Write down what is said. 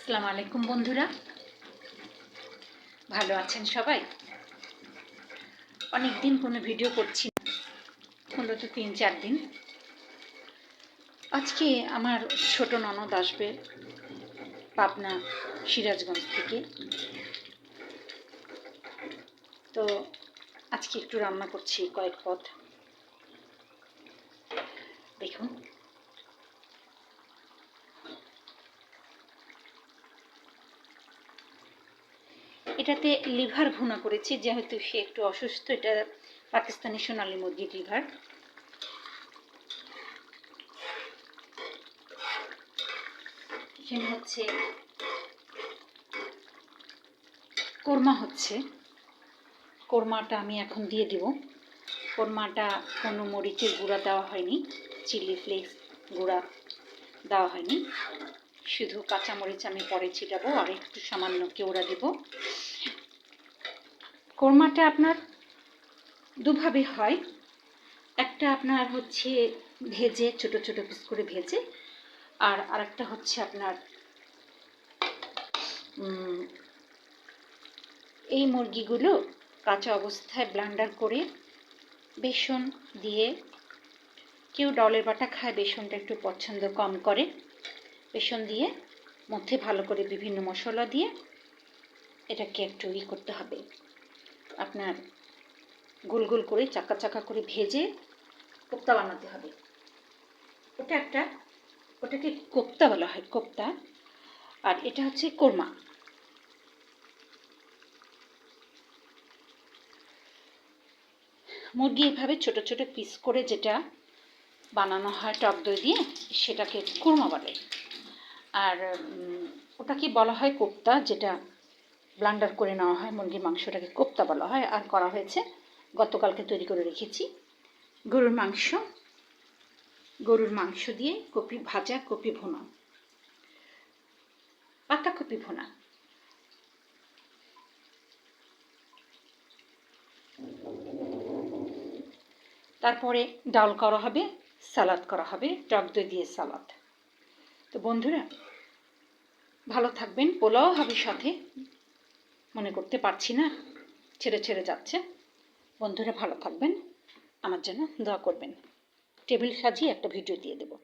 আসসালামু আলাইকুম বন্ধুরা, ভালো আছেন সবাই? অনেক দিন কোনো ভিডিও করছি না, হলো তো 3-4 দিন। আজকে আমার ছোট ননদ আসবে পাবনা সিরাজগঞ্জ থেকে। তো আজকে একটু রান্না করছি কয়েক পদ। দেখুন, এটাতে লিভার ভুনা করেছি, যেহেতু সে একটু অসুস্থ। এটা পাকিস্তানি সোনালী মুরগির লিভার। এখানে হচ্ছে কোরমা হচ্ছে, কোরমাটা আমি এখন দিয়ে দিব। কোরমাটা কোনো মরিচের গুঁড়া দেওয়া হয়নি, চিলি ফ্লেক্স গুঁড়া দেওয়া হয়নি, শুধু কাঁচামরিচ আমি পরে ছিটাবো আর একটু সামান্য কেওড়া দেব। কোরমাটা আপনার দুভাবে হয়, একটা আপনার হচ্ছে ভেজে ছোট ছোট পিস করে ভেজে, আর আরেকটা হচ্ছে আপনার এই মুরগিগুলো কাঁচা অবস্থায় ব্লেন্ডার করে বেসন দিয়ে, কেউ ডালের বাটা খায়, বেসনটা একটু পছন্দ কম করে, বেসন দিয়ে মধ্যে ভালো করে বিভিন্ন মশলা দিয়ে এটাকে একটু করতে হবে, আপনার গোল গোল করে চাকা চাকা করে ভেজে কোপ্তা বানাতে হবে। ওটাকে কোপ্তা বলা হয়, কোপ্তা। আর এটা হচ্ছে কোরমা। মুরগি এভাবে ছোট ছোট পিস করে যেটা বানানো হয় টক দই দিয়ে, সেটাকে কোরমা বলে। আর ওটাকে বলা হয় কোপ্তা, যেটা ব্লেন্ডার করে নেওয়া হয় মুরগির মাংসটাকে কোপ্তা বলা হয়। আর করা হয়েছে, গতকালকে তৈরি করে রেখেছি গরুর মাংস দিয়ে কপি ভাজা, কপি ভুনা, পাতা কপি ভুনা। তারপরে ডাল করা হবে, সালাদ করা হবে, টক দই দিয়ে সালাদ। তো বন্ধুরা ভালো থাকবেন। পোলাও হবে সাথে, মনে করতে পারছি না, ছেড়ে ছেড়ে যাচ্ছে। বন্ধুরা ভালো থাকবেন, আমার জন্য দোয়া করবেন। টেবিল সাজিয়ে একটা ভিডিও দিয়ে দেবো।